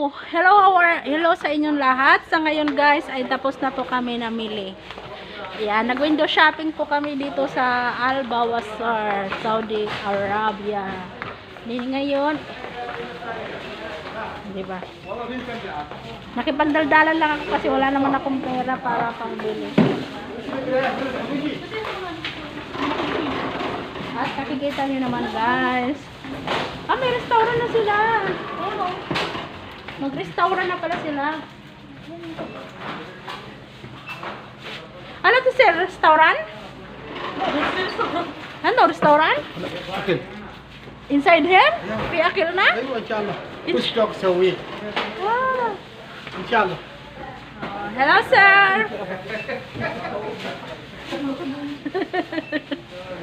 Hello sa inyong lahat. Sa ngayon guys ay tapos na po kami namili. Ayan, nag-window shopping po kami dito sa Al Bawasar, Saudi Arabia. Ngayon, di ba? Nakipagdaldalan lang ako kasi wala naman akong pera para pangbili. At nakikita niyo naman guys. May restaurant na sila. Mag-restaurant na pala sila. Ano to sir? Restaurant? Ano? Restaurant? Akil. Inside here? Fi akil na? ايوه ان شاء الله كل ستوك سويه Wow. ان شاء الله. Hello sir.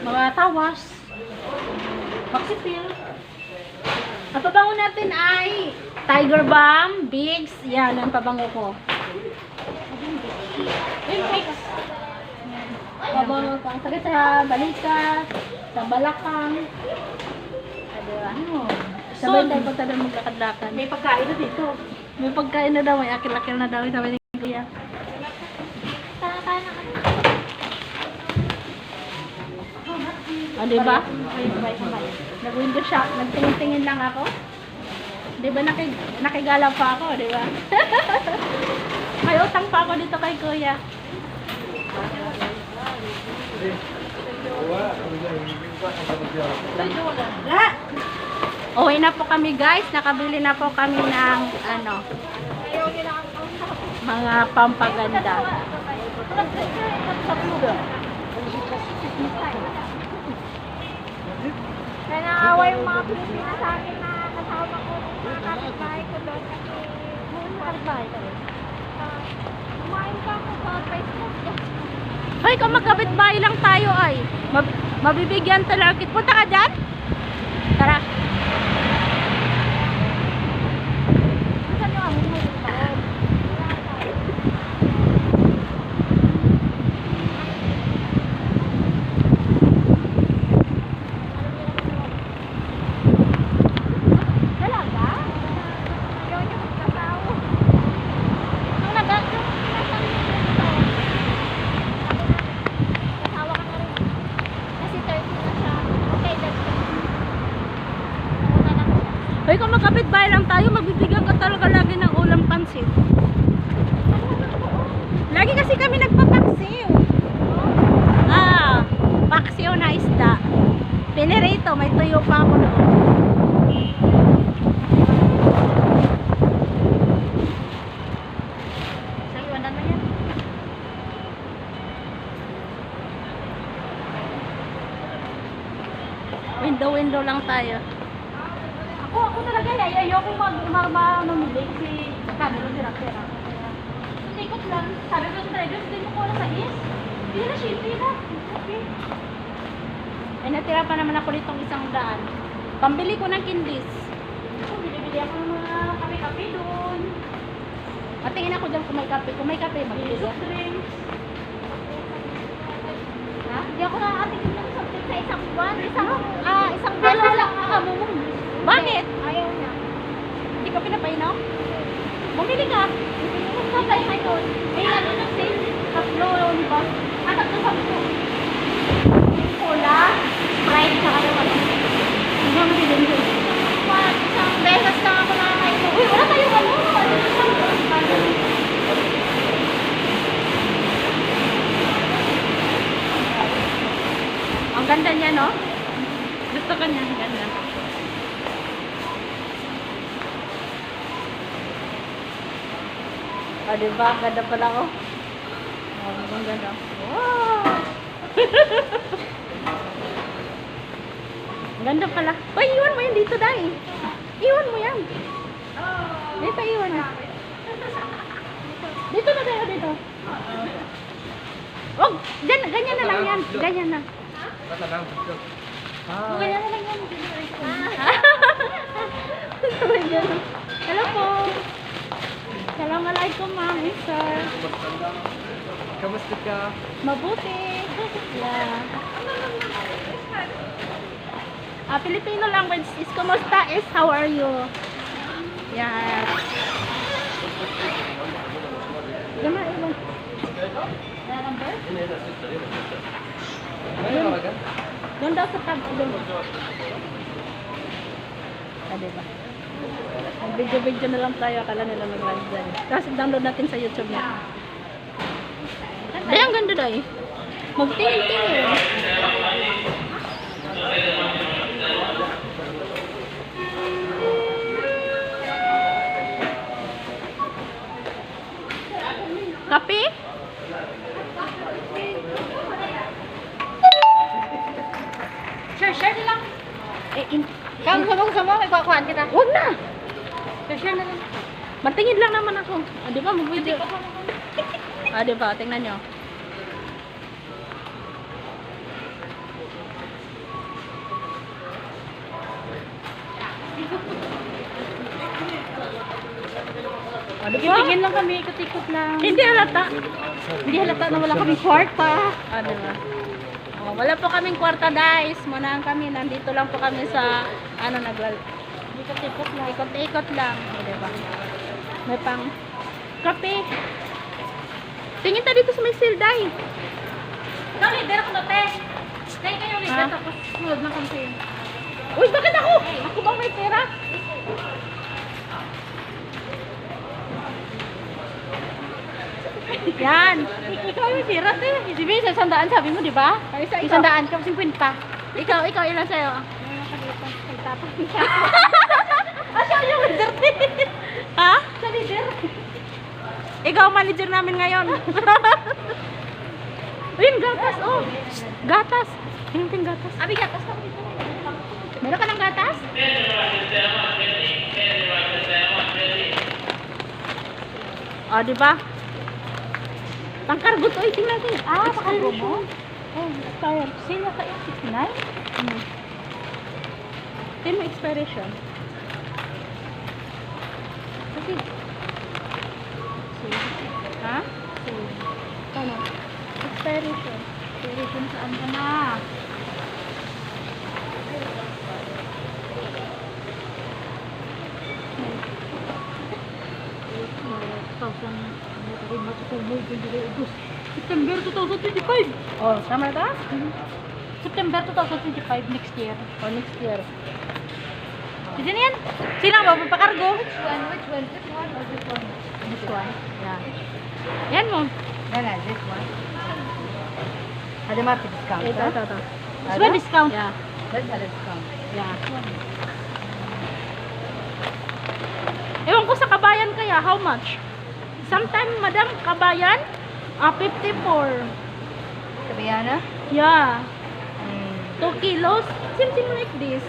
Mga tawas. Maxipil. Ang pabango natin ay Tiger Balm, Bigs. Yan ang pabango ko. Bigs. Pabango pang sakit sa balikat, sa balakang. Ano? Sabay tayo pa tayo maglakad-lakad. May pagkain na dito. May pagkain na daw. May akil-akil na daw. Sabi ni Kuya. Diba? Nag-window shop. Nagtingin-tingin lang ako. Diba nakigala pa ako, diba? May utang pa ako dito kay Kuya. Uwi na po kami guys. Nakabili na po kami ng mga pampaganda. Kaya naawa yung mga Pilipina sa akin na kasama ko ng mga kapitbahay ko doon kasi noon kapitbahay ka rin. Kumain ka ako sa Facebook. Hoy, kung magkabit-bahay lang tayo ay mabibigyan talaga. Punta ka dyan? Tara. Saan yung amo mo yung baon? Talaga? Ayaw niya magkasawa. Nung nag-asawa ka na rin. Kasi 30 na siya. Okay, that's it. Una lang siya. Hoy, kung magkabit-bahay lang tayo, magbibigyan ka talaga lagi ng ulam pansit. Lagi kasi kami nagpapaksiw. Paksiw na isda. Pinirito, may tuyo pa ako doon. So, iwanan mo yan. Window lang tayo. Ako talaga ayoko mamili kasi kamera sira-sira. Ikot lang. Sabi ko sa driver, hindi mo ko sa is. Hindi na shit, hindi na. Okay. Ay, natira pa naman ako nitong 100. Pambili ko ng kindis. Bili-bili ako ng mga kape-kape doon. Matingin ako dyan kung may kape. Kung may kape, magbili Soft ako. drinks. Ha? Hindi ako nakakatingin ng soft drinks sa isang buwan. Isang beses lang nakabumong. Bakit? Ayaw niya. Hindi ka pinapainom? Bumili ka. Tatay may doon. May ano ng sale. Tatlo, di ba? Tatlo sa po. Cola, Sprite, saka yung ano. Hanggang bilhin ko. Isang beses lang ako nakakainom. Uy, wala tayong ano. Ang ganda niya, no? Gusto ko niya. Ang ganda. Diba? Ang ganda pala ko. Ang ganda. Wow! Ang ganda pala. Uy, iwan mo yan dito, Day. Iwan mo yan. Dito, iwan na. Dito na tayo, dito. Oh, ganyan na lang yan. Ganyan na. Kaya na lang yan. Hello po. Assalamualaikum, ma'am, sir. Kamusta ka? Mabuti. Yeah. Filipino language is kumusta is how are you? Yeah. Wala number? Doon daw sa tab. Doon. Ah, diba? Mag-video-video na lang tayo. Akala nila mag-live dyan. Tapos download natin sa YouTube na. Ay, ang ganda daw eh. Magtingin-tingin. Kape? Share na lang. Kang Sama, may kukuhaan kita. Huwag na! Share na lang. Mantingin lang naman ako. Ah, di ba? Mag-video. Ah, di ba? Tingnan nyo. Ah, di ba? Tingin lang kami, ikot-ikot lang. Hindi halata. Hindi halata na wala kami kwarta. Ah, di ba? Oh, wala po kaming kwarta, guys. Manahan kami. Nandito lang po kami sa, Ikot-ikot lang. ikot-ikot lang. Oh, di ba? May pang kape. Tingin tayo dito sa may silday. Ikaw, leader ako na, te. Kaya kayo, leader, Ha? tapos sunod na kami sa'yo. Uy, bakit ako? Ako bang may pera? Yan. Ikaw yung pira, te. Di ba, isang sandaan sabi mo, di ba? Ay, isa, Isang ikaw. daan ka, 50. Ikaw, ilan sa'yo? Ah, siya yung leader, te. Ha? Siya leader. Ikaw, manager namin ngayon. Ayun, gatas, oh. Gatas. Hinting gatas. Abi, gatas ka dito. Meron ka ng gatas? Oh, di ba? Pangkargo to, tingnan natin. Ah, pakargo mo? Oh, expired. Sino ka 869? Tingnan mo expiration. Okay. Ha? Ano? Expiration. Pero kung saan ka na? September 2025. Oh, tama na? September 2025 next year. Oh, next year. Sige na yan. Sino ba papakargo? Which one? Which one? This one or this one? This one. Yeah. Yan mo. This one. Ada mati discount. Ito. This one discount. Yeah. That's a discount. Yeah. Ewan ko sa Kabayan kaya, how much? Sometime, madam, Kabayan, 54. Kabayana? Yeah. 2 kilos. Something like this.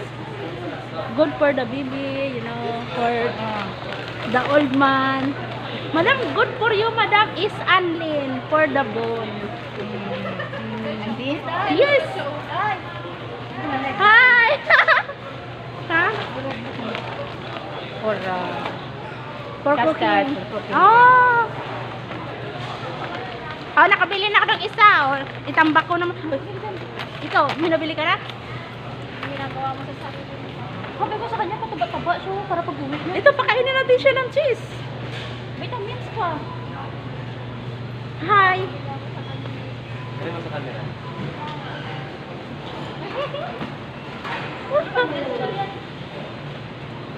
Good for the baby, you know, for the old man. Madam, good for you, madam, is anlin for the bone. And this? Yes. Hi. Ha? For Custard, cooking. for cooking. Oh. Oh, nakabili na ako ng isa. Oh, itambak ko naman. Ikaw, minabili ka na? Ginagawa mo sa sarili mo. Sabi ko sa kanya, pataba-taba siya para pag-uwi niya. Ito, pakainin natin siya ng cheese. Vitamins pa. Hi.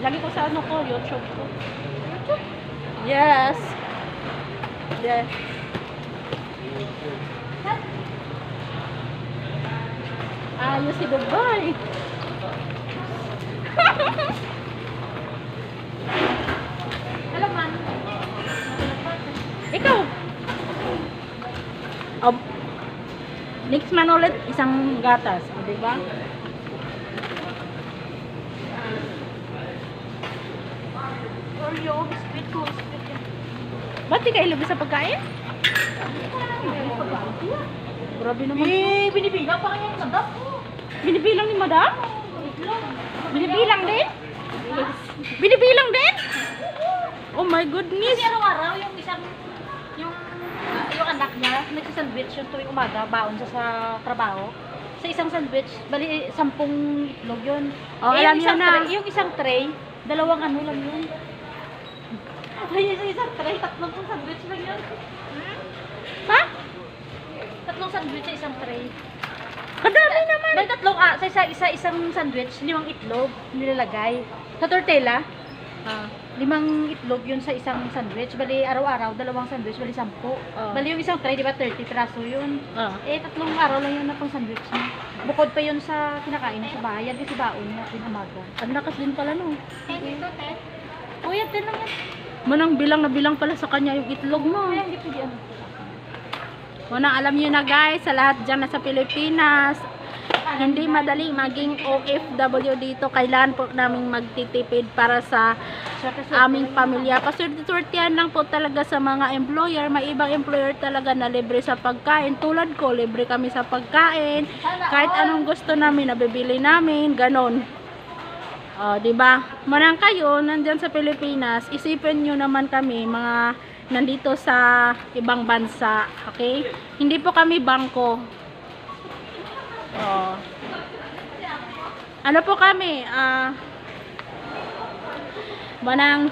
Lagi ko sa ano ko, YouTube ko. Yes. Yes. Ayos si Dubai. Alam man. Ikaw. Oh, next man ulit, isang gatas. O, diba? Oreo, biscuit ko, biscuit yan. Ba't di kayo lubis sa pagkain? Grabe naman. Eh, binibilang pa kanya sa dap. Binibilang ni madam? Binibilang din? Binibilang din? Oh my goodness. Kasi araw-araw yung isang, yung anak niya, nagsasandwich yung tuwing umaga, baon sa trabaho. Sa isang sandwich, bali 10 itlog yun. Oh, Eh, alam yung niyo isang na. tray, yung isang tray, 2 ano lang yun. Ay, yung isang tray, 3 sandwich lang yun. Ha? tatlong sandwich sa isang tray. Kadami naman. May tatlong, isang sandwich, 5 itlog nilalagay. Sa tortilla, 5 itlog yun sa isang sandwich. Bali, araw-araw, 2 sandwich, bali 10. Bali yung isang tray, di ba, 30 piraso yun. Eh, 3 araw lang yun na pang sandwich mo. Bukod pa yun sa kinakain na sa bahay. Yan kasi baon na, pinamaga. Ang lakas din pala no. Kuya, 10 lang yan. Manang bilang na bilang pala sa kanya yung itlog mo. Kaya hindi pwede ano. Muna alam niyo na guys, sa lahat dyan na sa Pilipinas, hindi madaling maging OFW dito. Kailangan po namin magtitipid para sa aming pamilya. Paswerte-swertehan lang po talaga sa mga employer. May ibang employer talaga na libre sa pagkain. Tulad ko, libre kami sa pagkain. Kahit anong gusto namin, nabibili namin. Ganon. Diba? Manang kayo, nandyan sa Pilipinas, isipin nyo naman kami, mga nandito sa ibang bansa. Okay? Hindi po kami bangko. Ano po kami? Manang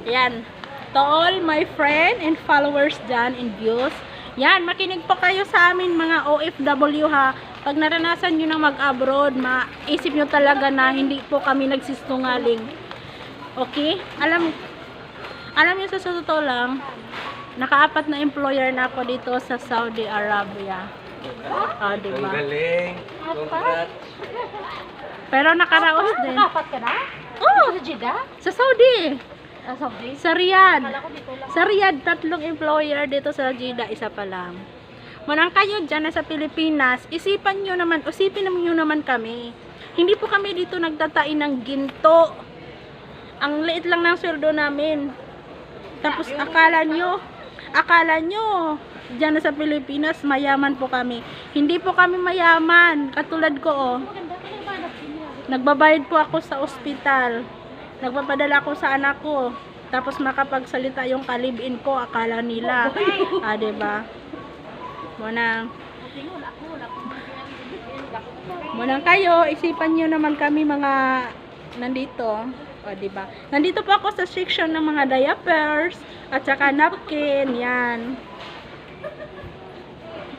yan. To all my friend and followers dyan in views. Yan, makinig po kayo sa amin mga OFW ha. Pag naranasan nyo na mag-abroad, maisip nyo talaga na hindi po kami nagsisinungaling. Okay? Alam nyo sa totoo lang, naka-4 na employer na ako dito sa Saudi Arabia. Diba? Ang galing. Congrats. Pero nakaraos din. Nakapat ka na? Oh, Sa Jeddah? sa Saudi. Saudi? Sa Riyadh. Kala ko dito lang. Sa Riyadh, 3 employer dito sa Jeddah, 1 pa lang. Manang kayo dyan na sa Pilipinas, isipin nyo naman kami. Hindi po kami dito nagtatain ng ginto. Ang liit lang ng sweldo namin. Tapos akala nyo, dyan na sa Pilipinas, mayaman po kami. Hindi po kami mayaman. Katulad ko, nagbabayad po ako sa ospital. Nagpapadala ako sa anak ko. Tapos makapagsalita yung kalibin ko, akala nila. Diba? Munang kayo, isipan nyo naman kami mga nandito. Diba? Nandito po ako sa section ng mga diapers at saka napkin. Yan.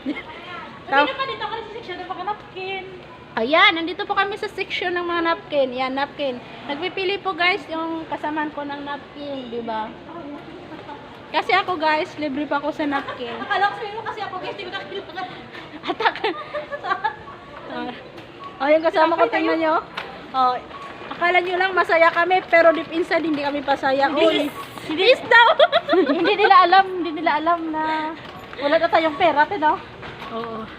Hindi pa dito ka rin sa section ng mga napkin. Ayan, nandito po kami sa section ng mga napkin. Yan, napkin. Nagpipili po guys yung kasamaan ko ng napkin, di ba? Kasi ako guys, libre pa ako sa napkin. Akala ko sa'yo kasi ako guys, hindi ko nakakilala. Yung kasama ko, tingnan nyo. Akala nyo lang masaya kami, pero deep inside hindi kami pasaya. Hindi daw. Hindi nila alam na wala na tayong pera, no? Oo.